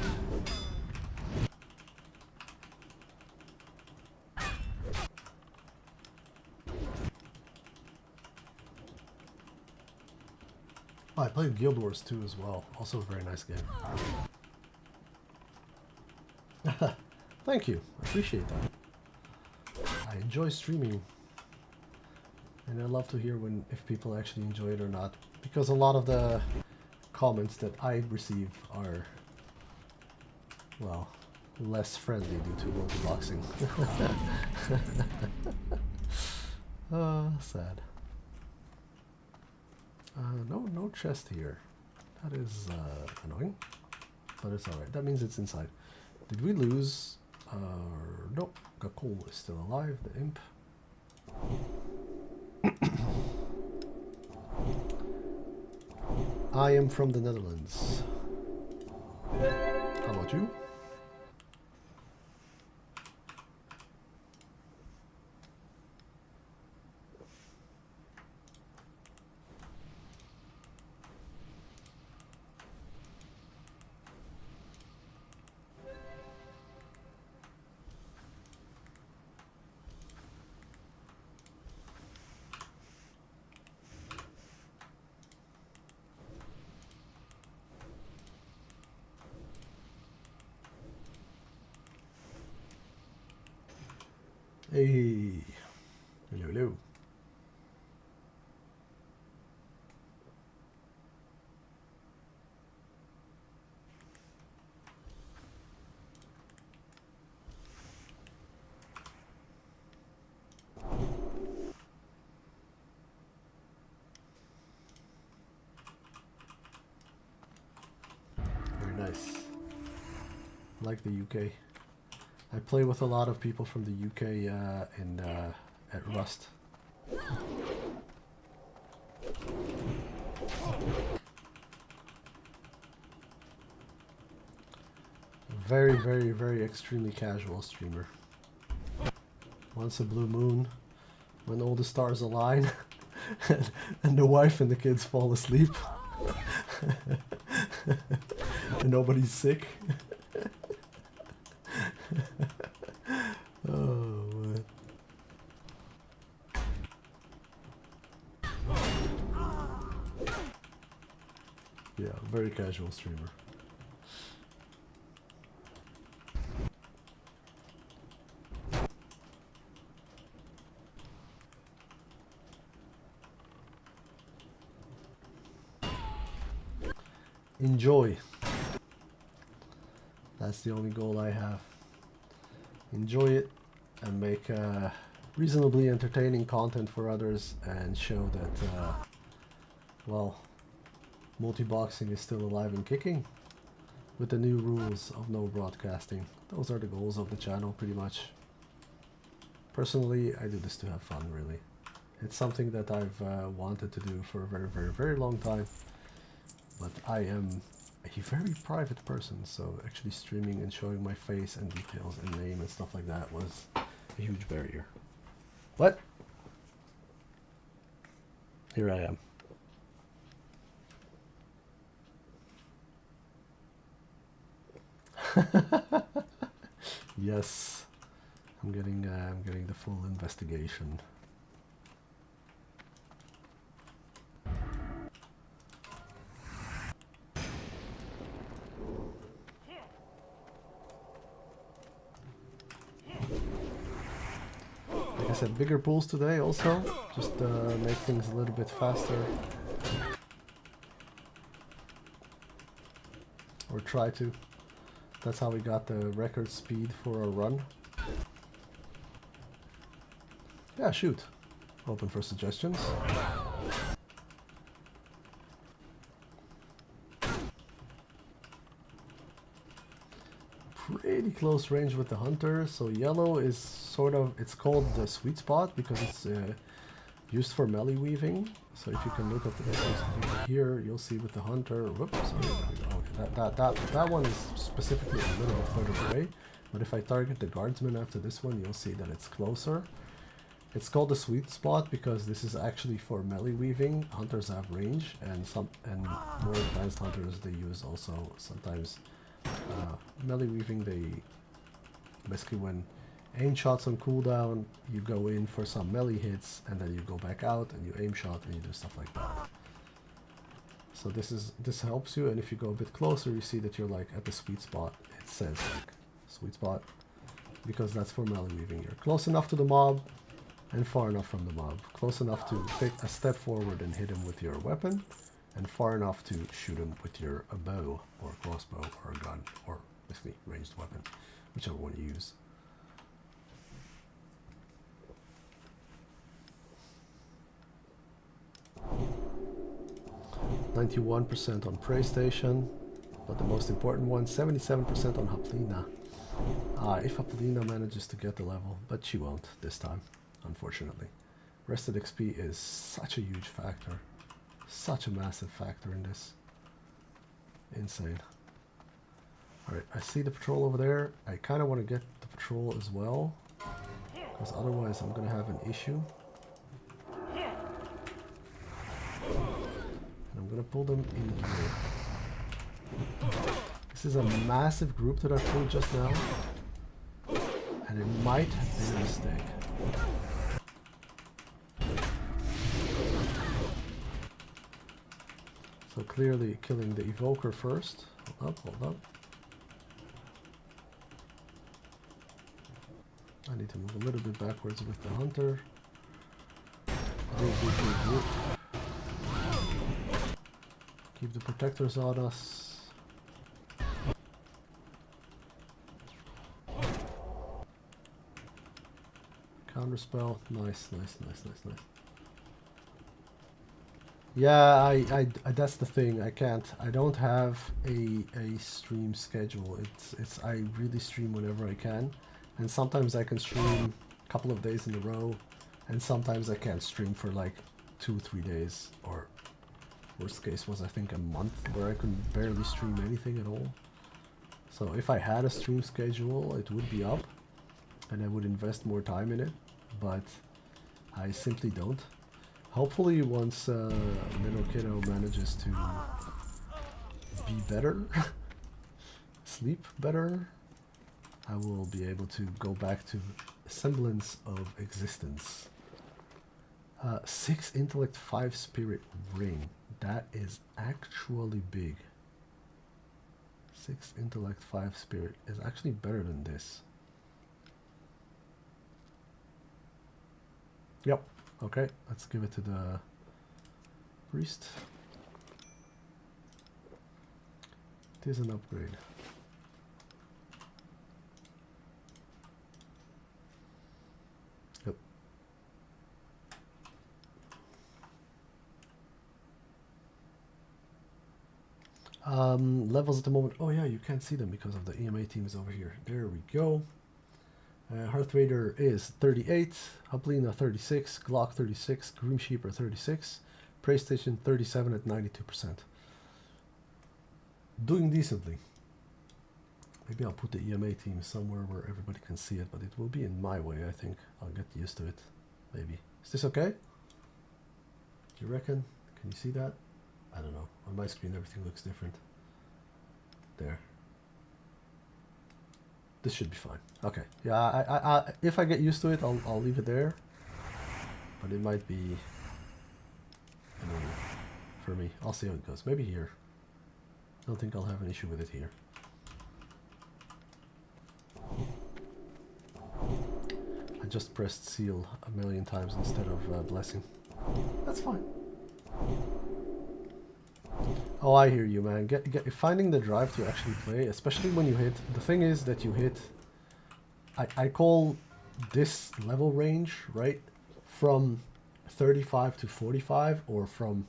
Oh, I played Guild Wars 2 as well. Also a very nice game. Thank you. I appreciate that. I enjoy streaming. And I love to hear if people actually enjoy it or not. Because a lot of the comments that I receive are, well, less friendly due to multiboxing. Sad. No chest here. That is annoying, but it's alright. That means it's inside. Did we lose? Nope. Gakul is still alive, the imp. I am from the Netherlands. How about you? Hey, hello, hello. Very nice. I like the UK. I play with a lot of people from the UK at Rust. Very, very, very extremely casual streamer. Once a blue moon, when all the stars align, and the wife and the kids fall asleep, and nobody's sick. Oh, man. Yeah, very casual streamer. Enjoy. That's the only goal I have. Enjoy it and make reasonably entertaining content for others and show that, well, multiboxing is still alive and kicking with the new rules of no broadcasting. Those are the goals of the channel, pretty much. Personally, I do this to have fun, really. It's something that I've wanted to do for a very, very, very long time. But I am a very private person, so actually streaming and showing my face and details and name and stuff like that was a huge barrier. But here I am. Yes, I'm getting the full investigation. Like I said, bigger pools today also, just make things a little bit faster. Or try to. That's how we got the record speed for a run. Yeah, shoot. Open for suggestions. Pretty close range with the hunter. So yellow is sort of, it's called the sweet spot because it's used for melee weaving. So if you can look at the here, you'll see with the hunter. Whoops, sorry. Okay, that one is specifically a little bit further away. But if I target the guardsman after this one, you'll see that it's closer. It's called the sweet spot because this is actually for melee weaving. Hunters have range, and more advanced hunters, they use also sometimes melee weaving. They basically, when aim shots on cooldown, you go in for some melee hits and then you go back out and you aim shot and you do stuff like that. So this helps you, and if you go a bit closer, you see that you're like at the sweet spot. It says like sweet spot because that's for melee weaving. You're close enough to the mob and far enough from the mob. Close enough to take a step forward and hit him with your weapon, and far enough to shoot him with your bow or crossbow or a gun or basically ranged weapon, whichever one you use. %91% on Prey Station, but the most important one, 77% on Haplina. If Haplina manages to get the level, but she won't this time, unfortunately. Rested XP is such a huge factor. Such a massive factor in this. Insane. Alright, I see the patrol over there. I kind of want to get the patrol as well, because otherwise I'm going to have an issue. And I'm going to pull them in here. This is a massive group that I pulled just now, and it might have been a mistake. So clearly killing the evoker first. Hold up, hold up. I need to move a little bit backwards with the hunter. Group. Keep the protectors on us. Counterspell. Nice. Yeah, I that's the thing. I don't have a stream schedule. It's I really stream whenever I can, and sometimes I can stream a couple of days in a row, and sometimes I can't stream for like 2-3 days, or worst case was I think a month where I could barely stream anything at all. So if I had a stream schedule, it would be up, and I would invest more time in it. but I simply don't. Hopefully once little kiddo manages to be better, sleep better, I will be able to go back to a semblance of existence. 6 intellect, 5 spirit ring. That is actually big. 6 intellect, 5 spirit is actually better than this. Yep. Okay, let's give it to the priest. It is an upgrade. Yep. Levels at the moment. Oh yeah, you can't see them because of the EMA team is over here. There we go. Hearth Raider is 38, Hublina 36, Glock 36, Grim Sheeper 36, PlayStation 37 at 92%. Doing decently. Maybe I'll put the EMA team somewhere where everybody can see it, but it will be in my way, I think. I'll get used to it. Maybe. Is this okay? Do you reckon? Can you see that? I don't know. On my screen everything looks different. There. This should be fine. Okay. Yeah, I if I get used to it, I'll leave it there. But it might be annoying for me. I'll see how it goes. Maybe here. I don't think I'll have an issue with it here. I just pressed seal a million times instead of blessing. That's fine. Oh, I hear you, man. Finding the drive to actually play, especially when you hit. The thing is that you hit. I call this level range, right, from 35 to 45, or from,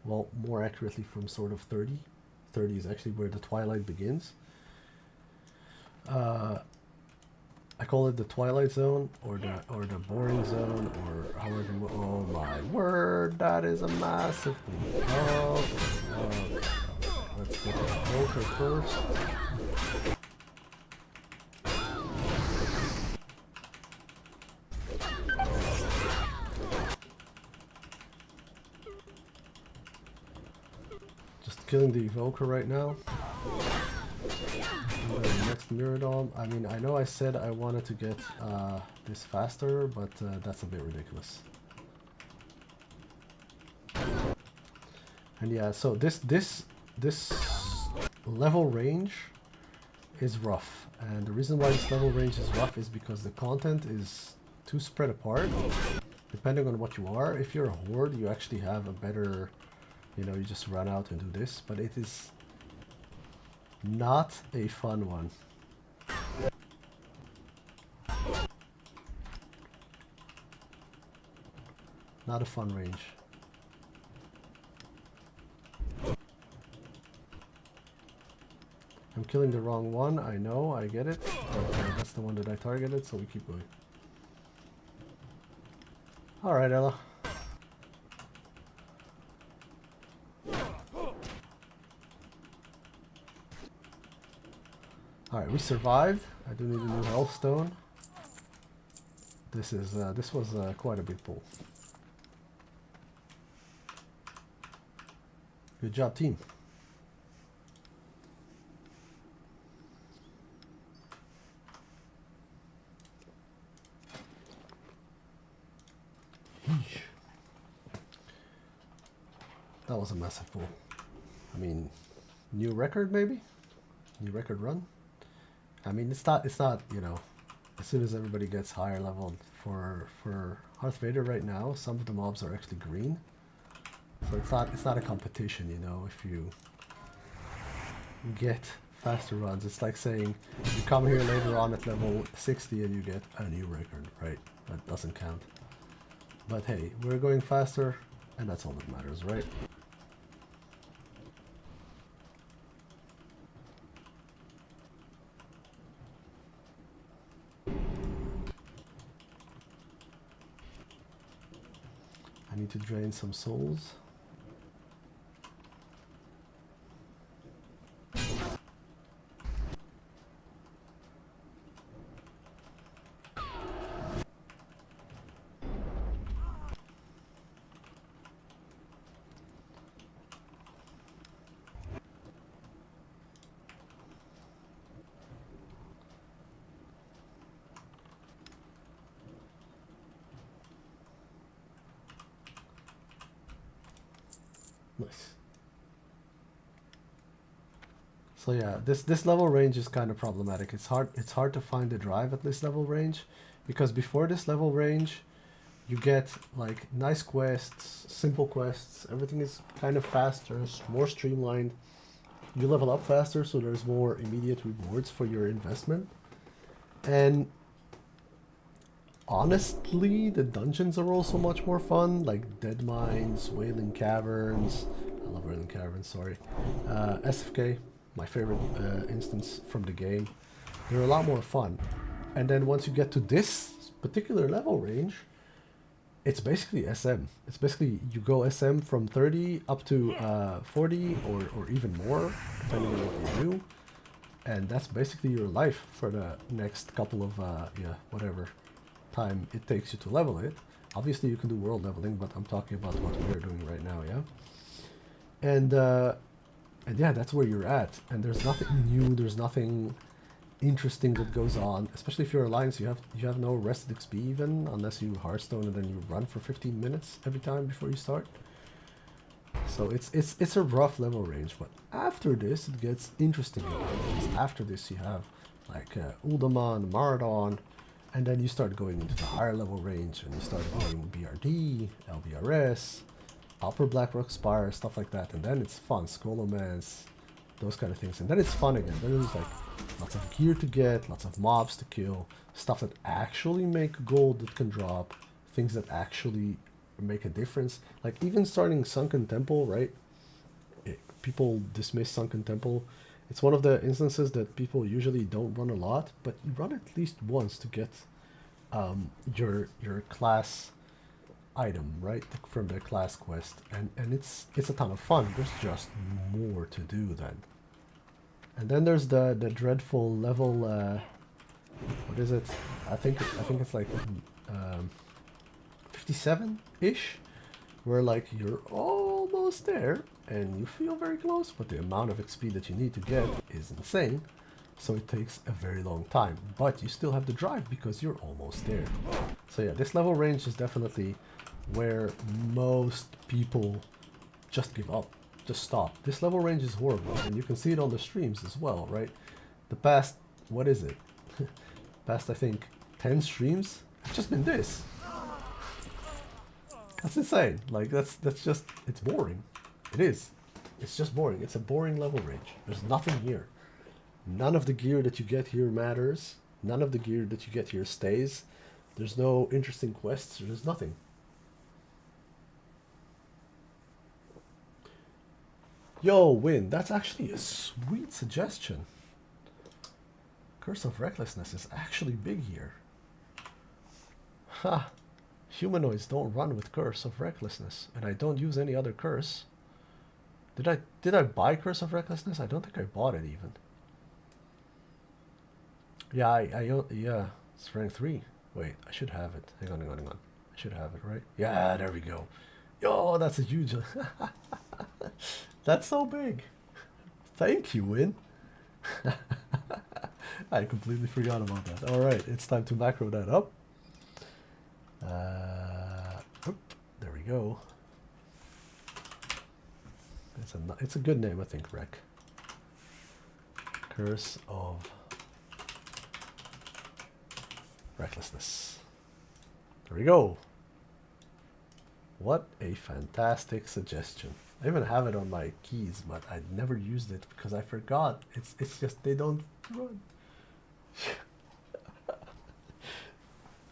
well, more accurately from sort of 30. 30 is actually where the twilight begins. I call it the twilight zone, or the boring zone, or however you. Oh my word, that is a massive. Oh, let's get the Volker first. Just killing the evoker right now. Next Miradom. I mean, I know I said I wanted to get this faster, but that's a bit ridiculous. And yeah, so this level range is rough, and the reason why this level range is rough is because the content is too spread apart. Depending on what you are, if you're a horde, you actually have a better, you know, you just run out and do this, but it is not a fun one. Not a fun range. I'm killing the wrong one, I know, I get it, but that's the one that I targeted, so we keep going. Alright, Ella. Alright, we survived. I do need a new health stone. This was quite a big pull. Good job, team. That was a massive pull. I mean, new record maybe? New record run? I mean, it's not, you know, as soon as everybody gets higher leveled for Hearth Vader right now, some of the mobs are actually green. So it's not a competition, you know, if you get faster runs. It's like saying you come here later on at level 60 and you get a new record, right? That doesn't count. But hey, we're going faster, and that's all that matters, right? I need to drain some souls. Nice. So yeah, this level range is kind of problematic. It's hard to find the drive at this level range, because before this level range, you get like nice quests, simple quests. Everything is kind of faster, more streamlined. You level up faster, so there's more immediate rewards for your investment. And honestly, the dungeons are also much more fun, like Dead Mines, Wailing Caverns. I love Wailing Caverns, sorry. SFK, my favorite instance from the game. They're a lot more fun. And then once you get to this particular level range, it's basically SM. It's basically you go SM from 30 up to 40 or even more, depending on what you do. And that's basically your life for the next couple of, whatever time it takes you to level it. Obviously you can do world leveling, but I'm talking about what we're doing right now, yeah? And yeah, that's where you're at. And there's nothing new, there's nothing interesting that goes on, especially if you're Alliance. You have no rested XP even, unless you Hearthstone and then you run for 15 minutes every time before you start. So it's a rough level range, but after this it gets interesting. After this you have like Uldaman, Maradon, and then you start going into the higher level range and you start going BRD, LBRS, Upper Blackrock Spire, stuff like that, and then it's fun, Scholomance, those kind of things, and then it's fun again. Then there's like lots of gear to get, lots of mobs to kill, stuff that actually make gold that can drop, things that actually make a difference. Like even starting Sunken Temple, right? People dismiss Sunken Temple. It's one of the instances that people usually don't run a lot, but you run at least once to get your class item, right, from the class quest, and it's a ton of fun. There's just more to do then. And then there's the dreadful level, what is it? I think it's like 57-ish, where like you're almost there and you feel very close, but the amount of XP that you need to get is insane. So it takes a very long time, but you still have the drive because you're almost there. So yeah, this level range is definitely where most people just give up, just stop. This level range is horrible, and you can see it on the streams as well, right? The past, what is it? Past, I think, 10 streams, it's just been this. That's insane. Like, that's just, it's boring. It is. It's just boring. It's a boring level range. There's nothing here. None of the gear that you get here matters. None of the gear that you get here stays. There's no interesting quests. There's nothing. Yo, Win, that's actually a sweet suggestion. Curse of Recklessness is actually big here. Ha! Humanoids don't run with Curse of Recklessness, and I don't use any other curse. Did I buy Curse of Recklessness? I don't think I bought it even. Yeah, yeah, it's rank 3. Wait, I should have it. Hang on. I should have it, right? Yeah, there we go. Yo, that's a huge... That's so big. Thank you, Win. I completely forgot about that. All right, it's time to macro that up. There we go. It's a good name, I think, Rec. Curse of Recklessness. There we go. What a fantastic suggestion. I even have it on my keys, but I never used it because I forgot. It's just they don't run.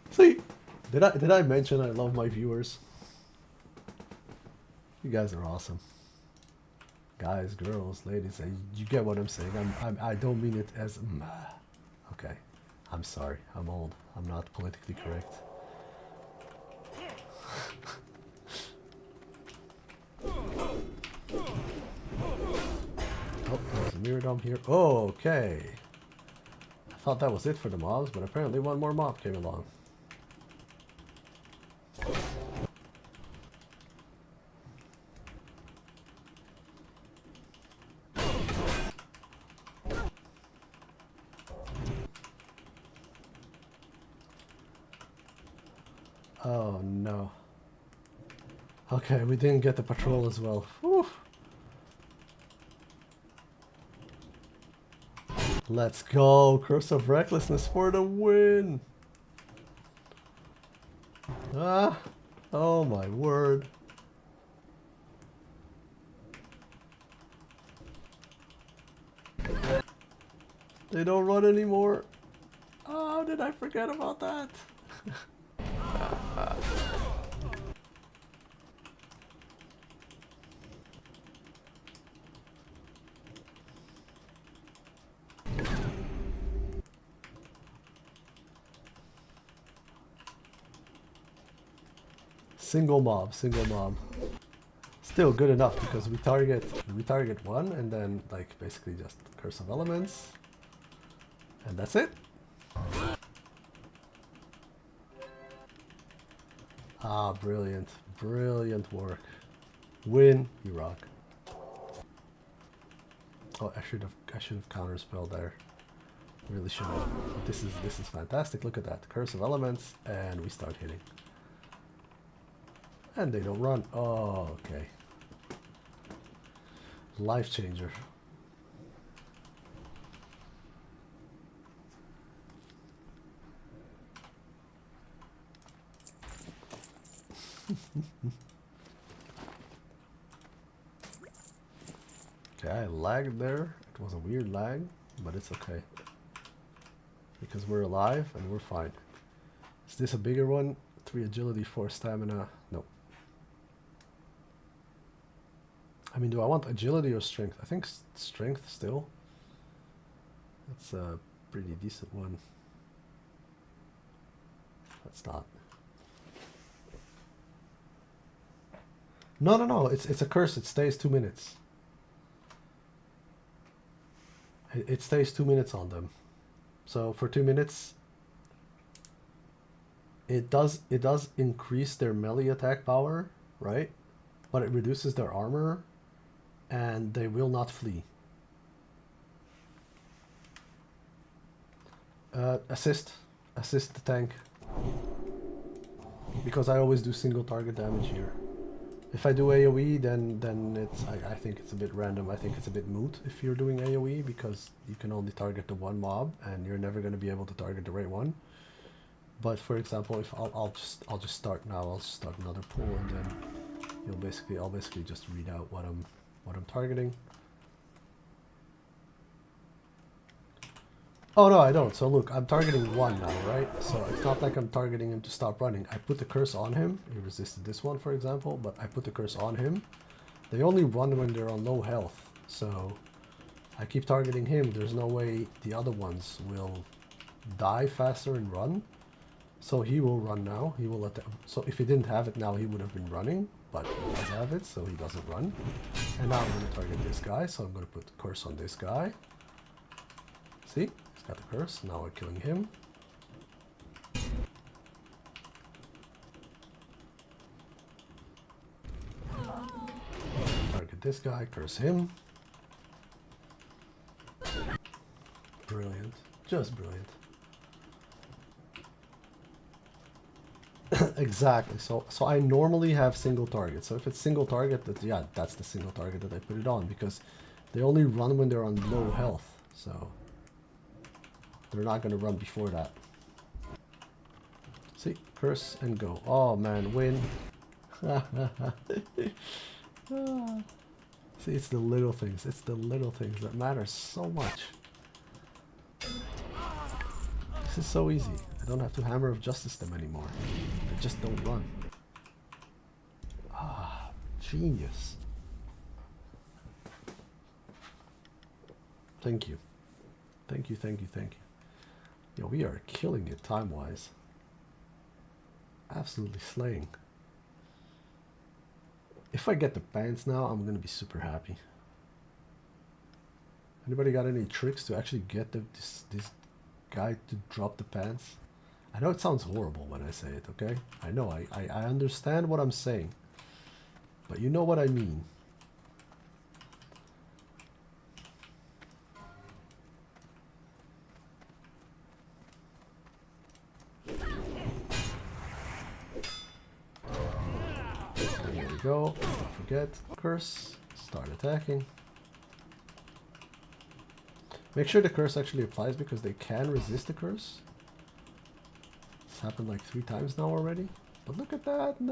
See, did I mention I love my viewers? You guys are awesome. Guys, girls, ladies, you get what I'm saying. I don't mean it as okay. I'm sorry. I'm old. I'm not politically correct. Oh, there's a mirror dome here. Oh, okay. I thought that was it for the mobs, but apparently one more mob came along. Oh no. Okay, we didn't get the patrol as well. Whew. Let's go. Curse of Recklessness for the win. Ah. Oh my word. They don't run anymore. Oh, did I forget about that? Single mob, single mob. Still good enough because we target one and then like basically just Curse of Elements. And that's it. Ah, brilliant. Brilliant work. Win, you rock. Oh, I should have counterspelled there. Really should have. This is fantastic. Look at that. Curse of Elements and we start hitting. And they don't run. Oh, okay. Life changer. Okay, I lagged there. It was a weird lag, but it's okay. Because we're alive and we're fine. Is this a bigger one? 3 agility, 4 stamina. No. I mean, do I want agility or strength? I think strength still. That's a pretty decent one. That's not. No. It's a curse. It stays 2 minutes. It stays 2 minutes on them. So for 2 minutes, it does increase their melee attack power, right? But it reduces their armor, and they will not flee. Assist the tank, because I always do single target damage here. If I do AoE, then it's I think it's a bit random. I think it's a bit moot if you're doing AoE because you can only target the one mob and you're never going to be able to target the right one. But for example, if I'll just start now. I'll start another pool and then I'll basically just read out what I'm targeting. Oh no, I don't. So look, I'm targeting one now, right? So it's not like I'm targeting him to stop running. I put the curse on him. He resisted this one, for example, but I put the curse on him. They only run when they're on low health. So I keep targeting him. There's no way the other ones will die faster and run. So he will run now. He will attack. So if he didn't have it now, he would have been running, but he does have it, so he doesn't run. And now I'm going to target this guy. So I'm going to put the curse on this guy. See? Got the curse, now we're killing him. Target this guy, curse him. Brilliant, just brilliant. Exactly, so I normally have single target. So if it's single target, that's the single target that I put it on, because they only run when they're on low health, so they're not going to run before that. See? Curse and go. Oh man, win. See, it's the little things. It's the little things that matter so much. This is so easy. I don't have to Hammer of Justice them anymore. They just don't run. Ah, genius. Thank you. Thank you, thank you, thank you. Yeah, we are killing it time-wise. Absolutely slaying. If I get the pants now, I'm gonna be super happy. Anybody got any tricks to actually get this guy to drop the pants? I know it sounds horrible when I say it, okay? I know, I understand what I'm saying. But you know what I mean. Go, don't forget, curse, start attacking. Make sure the curse actually applies because they can resist the curse. It's happened like 3 times now already. But look at that. No.